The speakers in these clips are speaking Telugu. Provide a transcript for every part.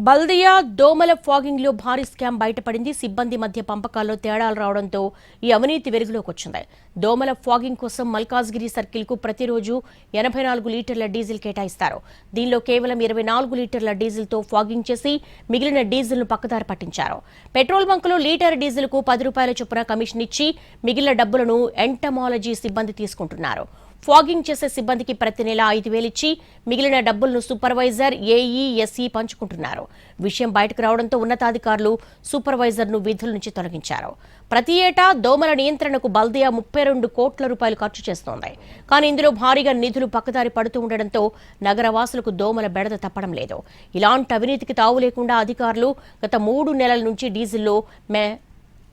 బల్దియా దోమల ఫాగింగ్ లో భారీ స్కామ్ బయటపడింది. సిబ్బంది మధ్య పంపకాల్లో తేడాలు రావడంతో ఈ అవినీతి వెలుగులోకి వచ్చింది. దోమల ఫాగింగ్ కోసం మల్కాజ్గిరి సర్కిల్ కు ప్రతిరోజు 84 లీటర్ల డీజిల్ కేటాయిస్తారు. దీనిలో కేవలం 24 లీటర్ల డీజిల్ తో ఫాగింగ్ చేసి మిగిలిన డీజిల్ ను పక్కదారి పట్టించారు. పెట్రోల్ బంకులో లీటర్ డీజిల్ కు 10 రూపాయల చొప్పున కమిషన్ ఇచ్చి మిగిలిన డబ్బులను ఎంటమాలజీ సిబ్బంది తీసుకుంటున్నారు. ఫాగింగ్ చేసే సిబ్బందికి ప్రతి నెల 5,000 ఇచ్చి మిగిలిన డబ్బులను సూపర్వైజర్, ఏఈ, ఎస్ఈ పంచుకుంటున్నారు. విషయం బయటకు రావడంతో ఉన్నతాధికారులు సూపర్వైజర్ను విధుల నుంచి తొలగించారు. ప్రతి ఏటా దోమల నియంత్రణకు బల్దియా 32 కోట్ల రూపాయలు ఖర్చు చేస్తోంది. కానీ ఇందులో భారీగా నిధులు పక్కదారి పడుతూ ఉండడంతో నగరవాసులకు దోమల బెడద తప్పడం లేదు. ఇలాంటి అవినీతికి తావు లేకుండా అధికారులు గత 3 నెలల నుంచి డీజిల్లో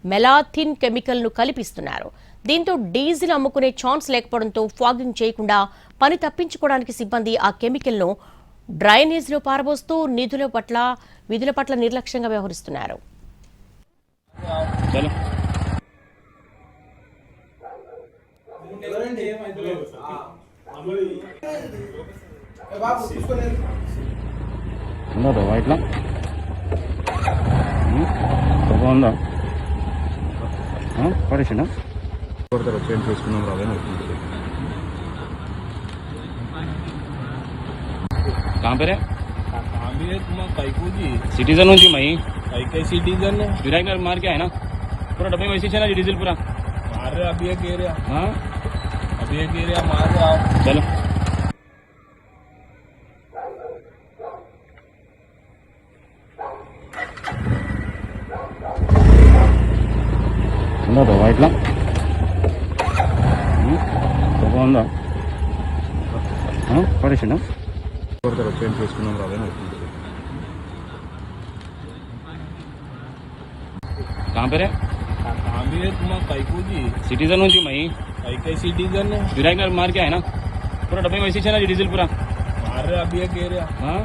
మెలాథిన్ కెమికల్ ను కలిపిస్తున్నారు. దీంతో డీజిల్ అమ్ముకునే ఛాన్స్ లేకపోవడంతో ఫాగింగ్ చేయకుండా పని తప్పించుకోవడానికి సిబ్బంది ఆ కెమికల్ ను డ్రైనేజ్ లో పారబోస్తూ విధుల పట్ల నిర్లక్ష్యంగా వ్యవహరిస్తున్నారు. పడేసిండా చేంజ్ చేసుకున్నాం రాదని कहाँ पे सिटीजन हूँ जी मैं सिटीजन है विराट मार के आए ना पूरा डब्बे में वैसे चला जी डीजल पूरा मार रहे अभी एक एरिया हाँ अभी एक एरिया मार रहे आओ चलो ఉందా వైట్లా ఉందా పడేసిండా చేంజ్ చేసుకున్నాం రాదని कहाँ पे सिटीजन हूँ जी मैं सिटीजन है विराट मार के आए ना पूरा डब्बे में वैसे चला जी डीजल पूरा मार रहे अभी एक एरिया हाँ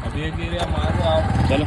अभी एक एरिया मार रहे आओ चलो